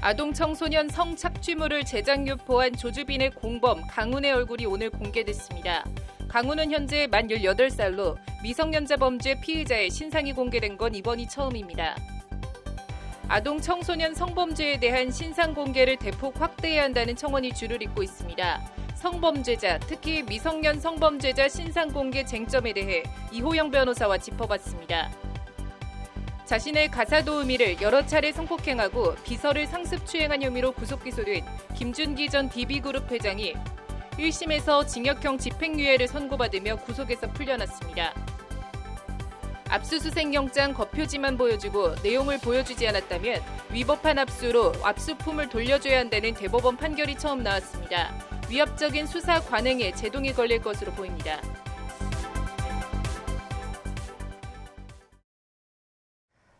아동 청소년 성착취물을 제작 유포한 조주빈의 공범 강훈의 얼굴이 오늘 공개됐습니다. 강훈은 현재 만 18살로 미성년자 범죄 피의자의 신상이 공개된 건 이번이 처음입니다. 아동 청소년 성범죄에 대한 신상 공개를 대폭 확대해야 한다는 청원이 줄을 잇고 있습니다. 성범죄자, 특히 미성년 성범죄자 신상 공개 쟁점에 대해 이호영 변호사와 짚어봤습니다. 자신의 가사도우미를 여러 차례 성폭행하고 비서를 상습 추행한 혐의로 구속 기소된 김준기 전 DB그룹 회장이 1심에서 징역형 집행유예를 선고받으며 구속에서 풀려났습니다. 압수수색 영장 거표지만 보여주고 내용을 보여주지 않았다면 위법한 압수로 압수품을 돌려줘야 한다는 대법원 판결이 처음 나왔습니다. 위협적인 수사 관행에 제동이 걸릴 것으로 보입니다.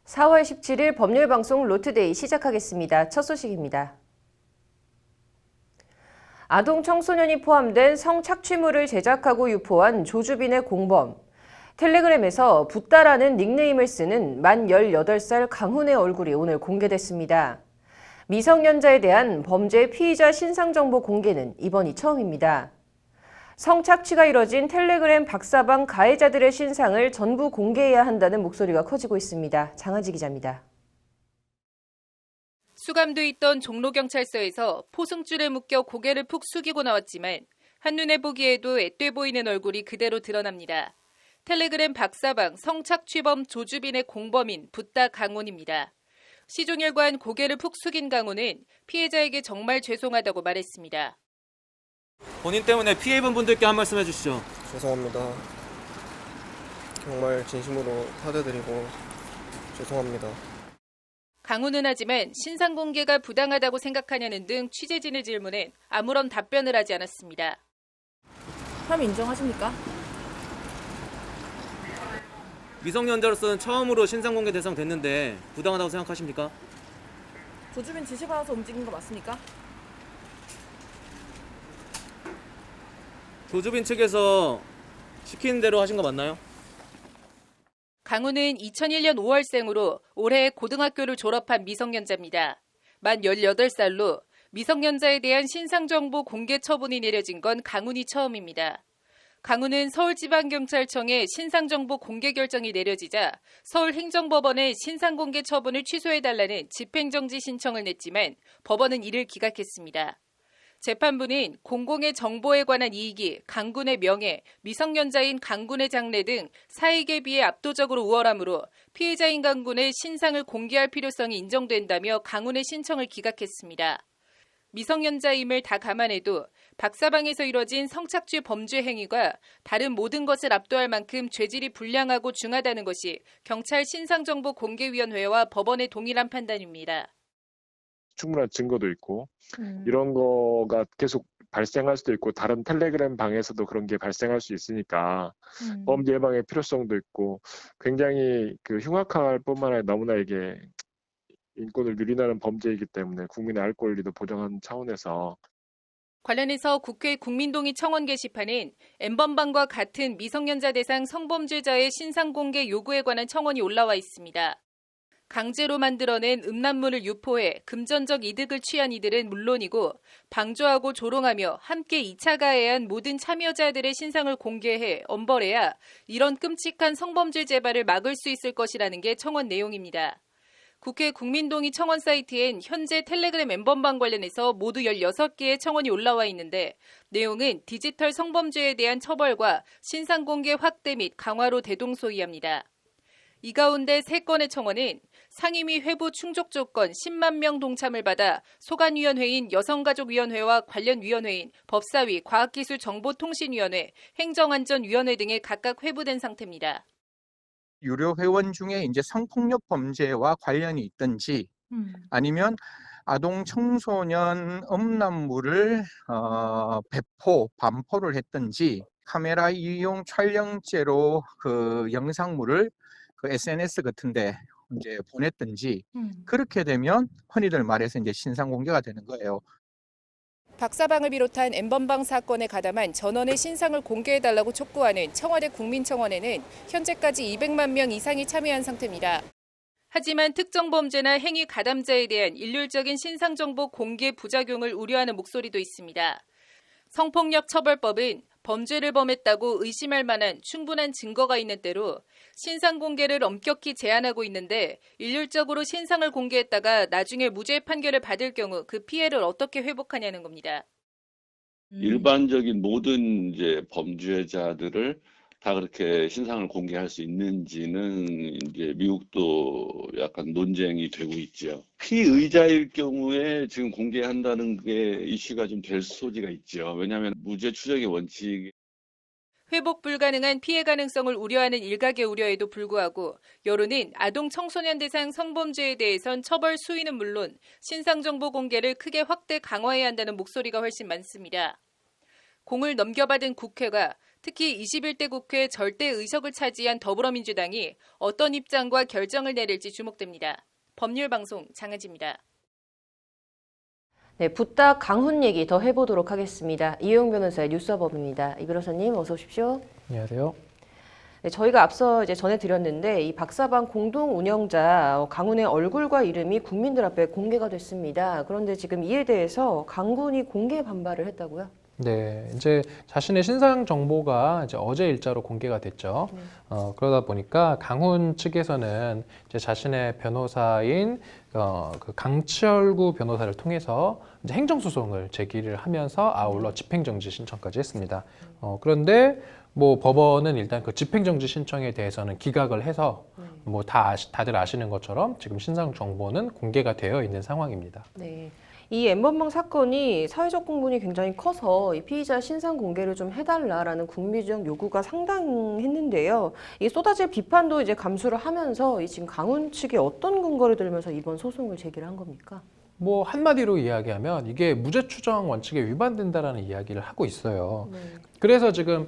(4월 17일) 법률방송 로투데이 시작하겠습니다. 첫 소식입니다. 아동 청소년이 포함된 성착취물을 제작하고 유포한 조주빈의 공범. 텔레그램에서 붓다라는 닉네임을 쓰는 만 18살 강훈의 얼굴이 오늘 공개됐습니다. 미성년자에 대한 범죄 피의자 신상정보 공개는 이번이 처음입니다. 성착취가 이뤄진 텔레그램 박사방 가해자들의 신상을 전부 공개해야 한다는 목소리가 커지고 있습니다. 장하지 기자입니다. 수감돼 있던 종로경찰서에서 포승줄에 묶여 고개를 푹 숙이고 나왔지만 한눈에 보기에도 앳돼 보이는 얼굴이 그대로 드러납니다. 텔레그램 박사방 성착취범 조주빈의 공범인 붓다 강훈입니다. 시종일관 고개를 푹 숙인 강훈은 피해자에게 정말 죄송하다고 말했습니다. 본인 때문에 피해 입은 분들께 한 말씀 해주시죠. 죄송합니다. 정말 진심으로 사죄드리고 죄송합니다. 강훈은 하지만 신상 공개가 부당하다고 생각하냐는 등 취재진의 질문에 아무런 답변을 하지 않았습니다. 혐의 인정하십니까? 미성년자로서는 처음으로 신상 공개 대상 됐는데 부당하다고 생각하십니까? 조주빈 지시받아서 움직인 거 맞습니까? 조주빈 측에서 시키는 대로 하신 거 맞나요? 강훈은 2001년 5월생으로 올해 고등학교를 졸업한 미성년자입니다. 만 18살로 미성년자에 대한 신상정보 공개 처분이 내려진 건 강훈이 처음입니다. 강훈은 서울지방경찰청에 신상정보 공개 결정이 내려지자 서울행정법원에 신상공개 처분을 취소해달라는 집행정지 신청을 냈지만 법원은 이를 기각했습니다. 재판부는 공공의 정보에 관한 이익이 강군의 명예, 미성년자인 강군의 장래 등 사익에 비해 압도적으로 우월하므로 피해자인 강군의 신상을 공개할 필요성이 인정된다며 강훈의 신청을 기각했습니다. 미성년자임을 다 감안해도 박사방에서 이뤄진 성착취 범죄 행위가 다른 모든 것을 압도할 만큼 죄질이 불량하고 중하다는 것이 경찰 신상정보공개위원회와 법원의 동일한 판단입니다. 충분한 증거도 있고 이런 거가 계속 발생할 수도 있고 다른 텔레그램 방에서도 그런 게 발생할 수 있으니까 범죄 예방의 필요성도 있고 굉장히 흉악할 뿐만 아니라 너무나 이게 인권을 유린하는 범죄이기 때문에 국민의 알 권리도 보장하는 차원에서 관련해서 국회 국민동의 청원 게시판엔 N번방과 같은 미성년자 대상 성범죄자의 신상 공개 요구에 관한 청원이 올라와 있습니다. 강제로 만들어낸 음란물을 유포해 금전적 이득을 취한 이들은 물론이고 방조하고 조롱하며 함께 2차 가해한 모든 참여자들의 신상을 공개해 엄벌해야 이런 끔찍한 성범죄 재발을 막을 수 있을 것이라는 게 청원 내용입니다. 국회 국민동의 청원 사이트엔 현재 텔레그램 N번방 관련해서 모두 16개의 청원이 올라와 있는데 내용은 디지털 성범죄에 대한 처벌과 신상 공개 확대 및 강화로 대동소이합니다. 이 가운데 3건의 청원은 상임위 회부 충족 조건 10만 명 동참을 받아 소관위원회인 여성가족위원회와 관련 위원회인 법사위, 과학기술정보통신위원회, 행정안전위원회 등에 각각 회부된 상태입니다. 유료 회원 중에 이제 성폭력 범죄와 관련이 있든지 아니면 아동 청소년 음란물을 반포를 했든지 카메라 이용 촬영죄로 그 영상물을 그 SNS 같은데 이제 보냈든지 그렇게 되면 흔히들 말해서 이제 신상 공개가 되는 거예요. 박사방을 비롯한 N번방 사건에 가담한 전원의 신상을 공개해달라고 촉구하는 청와대 국민청원에는 현재까지 200만 명 이상이 참여한 상태입니다. 하지만 특정 범죄나 행위 가담자에 대한 일률적인 신상정보 공개 부작용을 우려하는 목소리도 있습니다. 성폭력 처벌법은 범죄를 범했다고 의심할 만한 충분한 증거가 있는 때로 신상 공개를 엄격히 제한하고 있는데 일률적으로 신상을 공개했다가 나중에 무죄 판결을 받을 경우 그 피해를 어떻게 회복하냐는 겁니다. 일반적인 모든 이제 범죄자들을 다 그렇게 신상을 공개할 수 있는지는 이제 미국도 약간 논쟁이 되고 있죠. 피의자일 경우에 지금 공개한다는 게 이슈가 좀 될 소지가 있죠. 왜냐하면 무죄 추정의 원칙. 회복 불가능한 피해 가능성을 우려하는 일각의 우려에도 불구하고 여론은 아동 청소년 대상 성범죄에 대해선 처벌 수위는 물론 신상정보 공개를 크게 확대 강화해야 한다는 목소리가 훨씬 많습니다. 공을 넘겨받은 국회가 특히 21대 국회 절대 의석을 차지한 더불어민주당이 어떤 입장과 결정을 내릴지 주목됩니다. 법률방송 장은지입니다. 네, 부탁 강훈 얘기 더 해보도록 하겠습니다. 이용 변호사의 뉴스업입니다. 이 변호사님 어서 오십시오. 안녕하세요. 네, 저희가 앞서 이제 전해드렸는데 이 박사방 공동 운영자 강훈의 얼굴과 이름이 국민들 앞에 공개가 됐습니다. 그런데 지금 이에 대해서 강군이 공개 반발을 했다고요? 네, 이제 자신의 신상 정보가 이제 어제 일자로 공개가 됐죠. 그러다 보니까 강훈 측에서는 이제 자신의 변호사인 그 강철구 변호사를 통해서 이제 행정소송을 제기를 하면서 아울러 집행정지 신청까지 했습니다. 그런데 뭐 법원은 일단 그 집행정지 신청에 대해서는 기각을 해서 뭐 다들 아시는 것처럼 지금 신상 정보는 공개가 되어 있는 상황입니다. 네. 이 N번방 사건이 사회적 공분이 굉장히 커서 이 피의자 신상 공개를 좀 해달라라는 국민적 요구가 상당했는데요. 이 쏟아질 비판도 이제 감수를 하면서 이 지금 강훈 측이 어떤 근거를 들면서 이번 소송을 제기를 한 겁니까? 뭐 한마디로 이야기하면 이게 무죄 추정 원칙에 위반된다라는 이야기를 하고 있어요. 네. 그래서 지금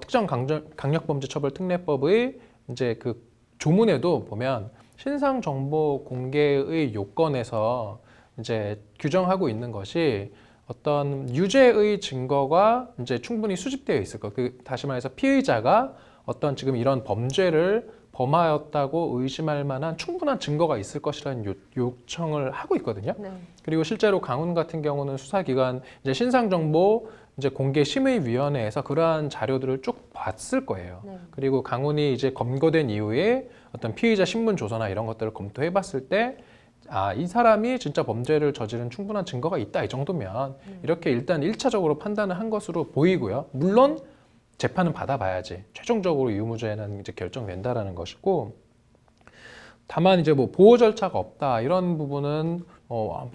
특정 강력범죄처벌 특례법의 이제 그 조문에도 보면 신상 정보 공개의 요건에서 이제 규정하고 있는 것이 어떤 유죄의 증거가 이제 충분히 수집되어 있을 것. 다시 말해서 피의자가 어떤 지금 이런 범죄를 범하였다고 의심할 만한 충분한 증거가 있을 것이라는 요청을 하고 있거든요. 네. 그리고 실제로 강훈 같은 경우는 수사기관 이제 신상정보 이제 공개심의위원회에서 그러한 자료들을 쭉 봤을 거예요. 네. 그리고 강훈이 이제 검거된 이후에 어떤 피의자 신분 조서나 이런 것들을 검토해봤을 때 이 사람이 진짜 범죄를 저지른 충분한 증거가 있다 이 정도면 이렇게 일단 1차적으로 판단을 한 것으로 보이고요. 물론 재판은 받아봐야지 최종적으로 유무죄는 이제 결정된다라는 것이고, 다만 이제 뭐 보호 절차가 없다 이런 부분은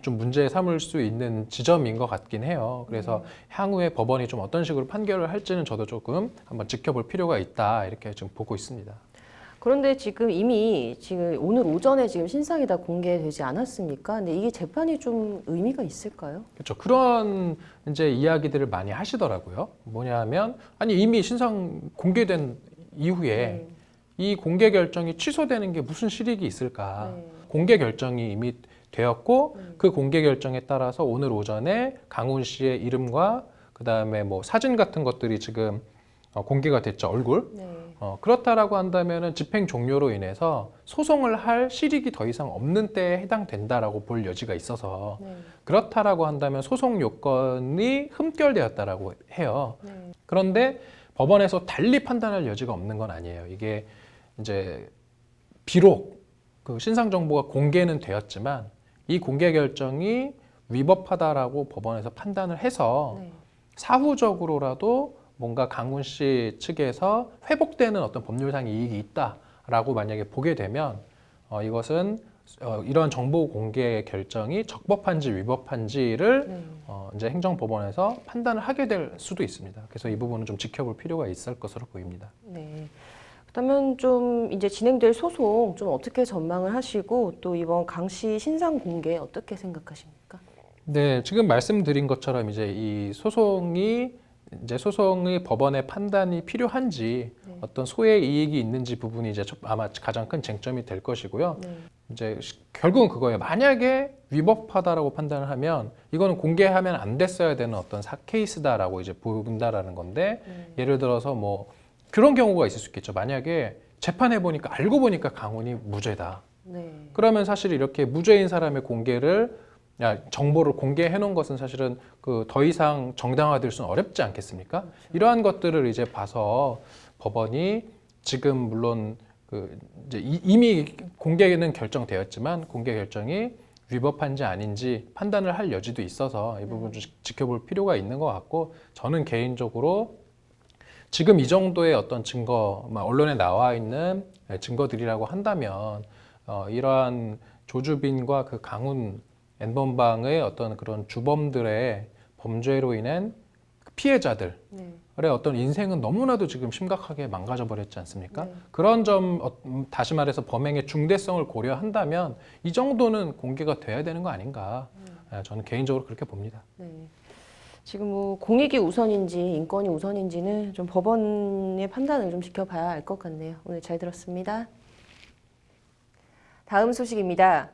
좀 문제 삼을 수 있는 지점인 것 같긴 해요. 그래서 향후에 법원이 좀 어떤 식으로 판결을 할지는 저도 조금 한번 지켜볼 필요가 있다 이렇게 지금 보고 있습니다. 그런데 지금 이미 오늘 오전에 지금 신상이 다 공개되지 않았습니까? 근데 이게 재판이 좀 의미가 있을까요? 그렇죠. 그런 이제 이야기들을 많이 하시더라고요. 뭐냐면 아니 이미 신상 공개된 이후에 이 공개 결정이 취소되는 게 무슨 실익이 있을까? 공개 결정이 이미 되었고 그 공개 결정에 따라서 오늘 오전에 강훈 씨의 이름과 그다음에 뭐 사진 같은 것들이 지금 공개가 됐죠. 얼굴. 그렇다라고 한다면은 집행 종료로 인해서 소송을 할 실익이 더 이상 없는 때에 해당된다라고 볼 여지가 있어서 그렇다라고 한다면 소송 요건이 흠결되었다라고 해요. 그런데 법원에서 달리 판단할 여지가 없는 건 아니에요. 이게 이제 비록 그 신상 정보가 공개는 되었지만 이 공개 결정이 위법하다라고 법원에서 판단을 해서 사후적으로라도 뭔가 강훈 씨 측에서 회복되는 어떤 법률상 이익이 있다라고 만약에 보게 되면 이것은 이러한 정보 공개 결정이 적법한지 위법한지를 이제 행정법원에서 판단을 하게 될 수도 있습니다. 그래서 이 부분은 좀 지켜볼 필요가 있을 것으로 보입니다. 네. 그렇다면 좀 이제 진행될 소송 좀 어떻게 전망을 하시고 또 이번 강 씨 신상 공개 어떻게 생각하십니까? 네, 지금 말씀드린 것처럼 이제 이 소송의 법원의 판단이 필요한지 어떤 소의 이익이 있는지 부분이 이제 아마 가장 큰 쟁점이 될 것이고요. 이제 결국은 그거예요. 만약에 위법하다라고 판단을 하면 이거는 공개하면 안 됐어야 되는 어떤 케이스다라고 이제 본다라는 건데 예를 들어서 뭐 그런 경우가 있을 수 있겠죠. 만약에 재판해 보니까 알고 보니까 강훈이 무죄다. 네. 그러면 사실 이렇게 무죄인 사람의 정보를 공개해 놓은 것은 사실은 더 이상 정당화될 수는 어렵지 않겠습니까? 그렇죠. 이러한 것들을 이제 봐서 법원이 지금 물론 이제 이미 공개는 결정되었지만 공개 결정이 위법한지 아닌지 판단을 할 여지도 있어서 이 부분 좀 지켜볼 필요가 있는 것 같고, 저는 개인적으로 지금 이 정도의 어떤 증거, 언론에 나와 있는 증거들이라고 한다면 이러한 조주빈과 그 강훈 N번방의 어떤 그런 주범들의 범죄로 인한 피해자들의 어떤 인생은 너무나도 지금 심각하게 망가져 버렸지 않습니까? 네. 그런 점, 다시 말해서 범행의 중대성을 고려한다면 이 정도는 공개가 돼야 되는 거 아닌가, 저는 개인적으로 그렇게 봅니다. 네. 지금 뭐 공익이 우선인지 인권이 우선인지는 좀 법원의 판단을 좀 지켜봐야 알 것 같네요. 오늘 잘 들었습니다. 다음 소식입니다.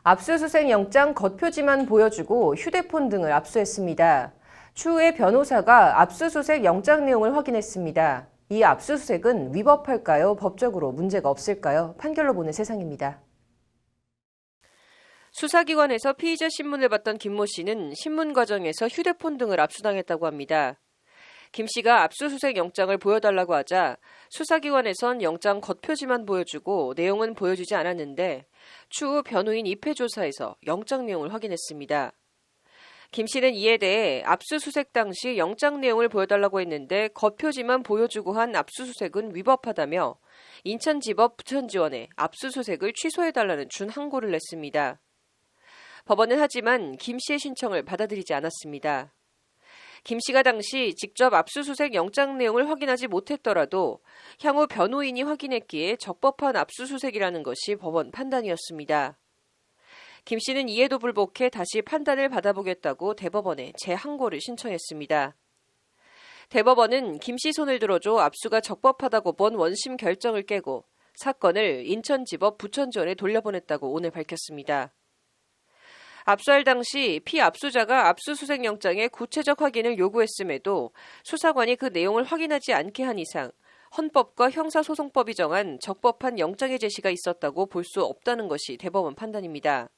압수수색 영장 겉표지만 보여주고 휴대폰 등을 압수했습니다. 추후에 변호사가 압수수색 영장 내용을 확인했습니다. 이 압수수색은 위법할까요? 법적으로 문제가 없을까요? 판결로 보는 세상입니다. 수사기관에서 피의자 신문을 받던 김모 씨는 신문 과정에서 휴대폰 등을 압수당했다고 합니다. 김 씨가 압수수색 영장을 보여달라고 하자 수사기관에선 영장 겉표지만 보여주고 내용은 보여주지 않았는데 추후 변호인 입회조사에서 영장 내용을 확인했습니다. 김 씨는 이에 대해 압수수색 당시 영장 내용을 보여달라고 했는데 겉표지만 보여주고 한 압수수색은 위법하다며 인천지법 부천지원에 압수수색을 취소해달라는 준항고를 냈습니다. 법원은 하지만 김 씨의 신청을 받아들이지 않았습니다. 김 씨가 당시 직접 압수수색 영장 내용을 확인하지 못했더라도 향후 변호인이 확인했기에 적법한 압수수색이라는 것이 법원 판단이었습니다. 김 씨는 이에도 불복해 다시 판단을 받아보겠다고 대법원에 재항고를 신청했습니다. 대법원은 김 씨 손을 들어줘 압수가 적법하다고 본 원심 결정을 깨고 사건을 인천지법 부천지원에 돌려보냈다고 오늘 밝혔습니다. 압수할 당시 피압수자가 압수수색 영장의 구체적 확인을 요구했음에도 수사관이 그 내용을 확인하지 않게 한 이상 헌법과 형사소송법이 정한 적법한 영장의 제시가 있었다고 볼 수 없다는 것이 대법원 판단입니다.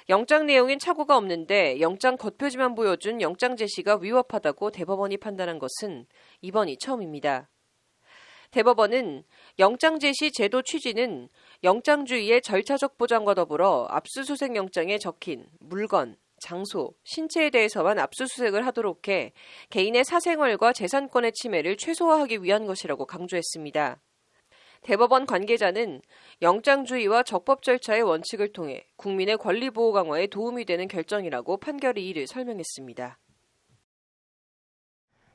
영장 내용엔 착오가 없는데 영장 겉표지만 보여준 영장 제시가 위법하다고 대법원이 판단한 것은 이번이 처음입니다. 대법원은 영장 제시 제도 취지는 영장주의의 절차적 보장과 더불어 압수수색 영장에 적힌 물건, 장소, 신체에 대해서만 압수수색을 하도록 해 개인의 사생활과 재산권의 침해를 최소화하기 위한 것이라고 강조했습니다. 대법원 관계자는 영장주의와 적법 절차의 원칙을 통해 국민의 권리 보호 강화에 도움이 되는 결정이라고 판결의 이를 설명했습니다.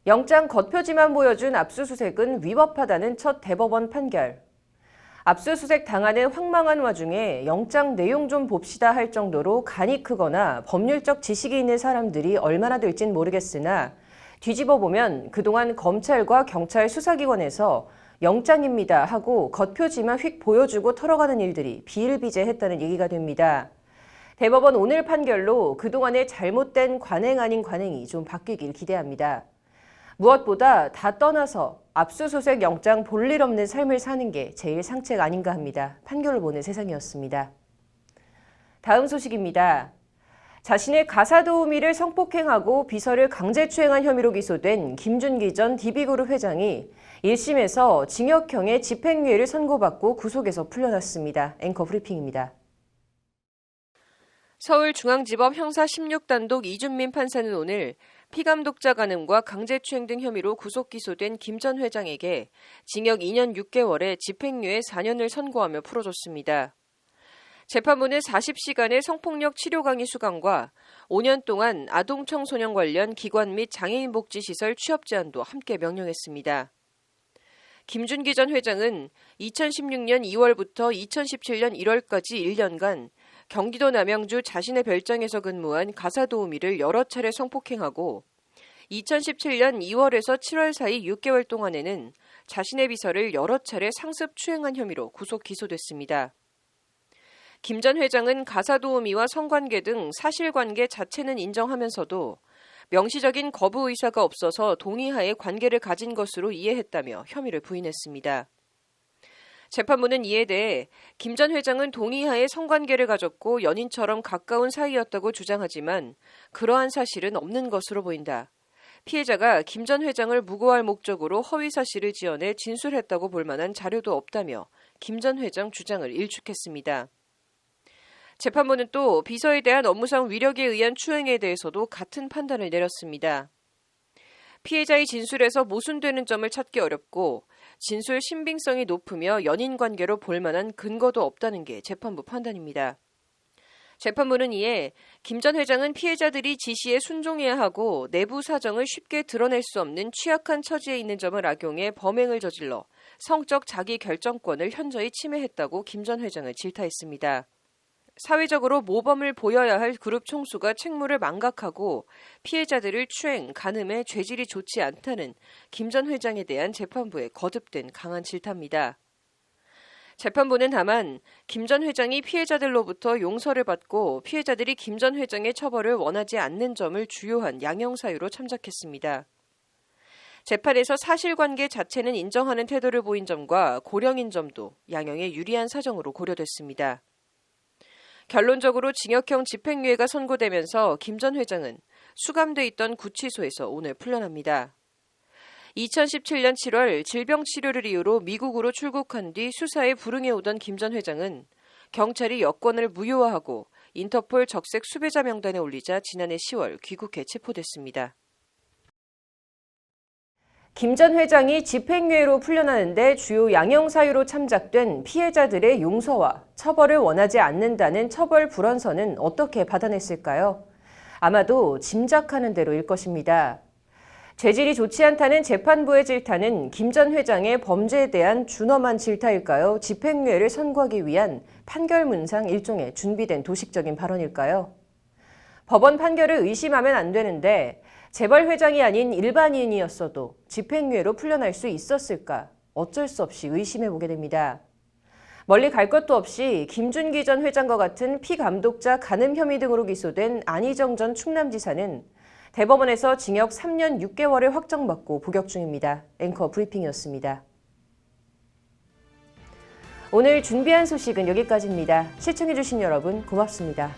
영장 겉표지만 보여준 압수수색은 위법하다는 첫 대법원 판결. 압수수색 당하는 황망한 와중에 영장 내용 좀 봅시다 할 정도로 간이 크거나 법률적 지식이 있는 사람들이 얼마나 될진 모르겠으나 뒤집어 보면 그동안 검찰과 경찰 수사기관에서 영장입니다 하고 겉표지만 휙 보여주고 털어가는 일들이 비일비재했다는 얘기가 됩니다. 대법원 오늘 판결로 그동안의 잘못된 관행 아닌 관행이 좀 바뀌길 기대합니다. 무엇보다 다 떠나서 압수수색 영장 볼 일 없는 삶을 사는 게 제일 상책 아닌가 합니다. 판결을 보는 세상이었습니다. 다음 소식입니다. 자신의 가사도우미를 성폭행하고 비서를 강제추행한 혐의로 기소된 김준기 전 DB그룹 회장이 1심에서 징역형의 집행유예를 선고받고 구속에서 풀려났습니다. 앵커 브리핑입니다. 서울중앙지법 형사 16단독 이준민 판사는 오늘 피감독자 간음과 강제추행 등 혐의로 구속 기소된 김 전 회장에게 징역 2년 6개월에 집행유예 4년을 선고하며 풀어줬습니다. 재판부는 40시간의 성폭력 치료 강의 수강과 5년 동안 아동 청소년 관련 기관 및 장애인 복지시설 취업 제한도 함께 명령했습니다. 김준기 전 회장은 2016년 2월부터 2017년 1월까지 1년간 경기도 남양주 자신의 별장에서 근무한 가사도우미를 여러 차례 성폭행하고 2017년 2월에서 7월 사이 6개월 동안에는 자신의 비서를 여러 차례 상습 추행한 혐의로 구속 기소됐습니다. 김 전 회장은 가사도우미와 성관계 등 사실관계 자체는 인정하면서도 명시적인 거부 의사가 없어서 동의하에 관계를 가진 것으로 이해했다며 혐의를 부인했습니다. 재판부는 이에 대해 김 전 회장은 동의하에 성관계를 가졌고 연인처럼 가까운 사이였다고 주장하지만 그러한 사실은 없는 것으로 보인다. 피해자가 김 전 회장을 무고할 목적으로 허위 사실을 지어내 진술했다고 볼 만한 자료도 없다며 김 전 회장 주장을 일축했습니다. 재판부는 또 비서에 대한 업무상 위력에 의한 추행에 대해서도 같은 판단을 내렸습니다. 피해자의 진술에서 모순되는 점을 찾기 어렵고 진술 신빙성이 높으며 연인 관계로 볼 만한 근거도 없다는 게 재판부 판단입니다. 재판부는 이에 김 전 회장은 피해자들이 지시에 순종해야 하고 내부 사정을 쉽게 드러낼 수 없는 취약한 처지에 있는 점을 악용해 범행을 저질러 성적 자기 결정권을 현저히 침해했다고 김 전 회장을 질타했습니다. 사회적으로 모범을 보여야 할 그룹 총수가 책무를 망각하고 피해자들을 추행, 간음해 죄질이 좋지 않다는 김 전 회장에 대한 재판부의 거듭된 강한 질타입니다. 재판부는 다만 김 전 회장이 피해자들로부터 용서를 받고 피해자들이 김 전 회장의 처벌을 원하지 않는 점을 주요한 양형사유로 참작했습니다. 재판에서 사실관계 자체는 인정하는 태도를 보인 점과 고령인 점도 양형에 유리한 사정으로 고려됐습니다. 결론적으로 징역형 집행유예가 선고되면서 김 전 회장은 수감돼 있던 구치소에서 오늘 풀려납니다. 2017년 7월 질병 치료를 이유로 미국으로 출국한 뒤 수사에 불응해오던 김 전 회장은 경찰이 여권을 무효화하고 인터폴 적색 수배자 명단에 올리자 지난해 10월 귀국해 체포됐습니다. 김 전 회장이 집행유예로 풀려나는데 주요 양형사유로 참작된 피해자들의 용서와 처벌을 원하지 않는다는 처벌 불원서는 어떻게 받아냈을까요? 아마도 짐작하는 대로일 것입니다. 죄질이 좋지 않다는 재판부의 질타는 김 전 회장의 범죄에 대한 준엄한 질타일까요? 집행유예를 선고하기 위한 판결문상 일종의 준비된 도식적인 발언일까요? 법원 판결을 의심하면 안 되는데 재벌 회장이 아닌 일반인이었어도 집행유예로 풀려날 수 있었을까? 어쩔 수 없이 의심해보게 됩니다. 멀리 갈 것도 없이 김준기 전 회장과 같은 피감독자 간음 혐의 등으로 기소된 안희정 전 충남지사는 대법원에서 징역 3년 6개월을 확정받고 복역 중입니다. 앵커 브리핑이었습니다. 오늘 준비한 소식은 여기까지입니다. 시청해주신 여러분 고맙습니다.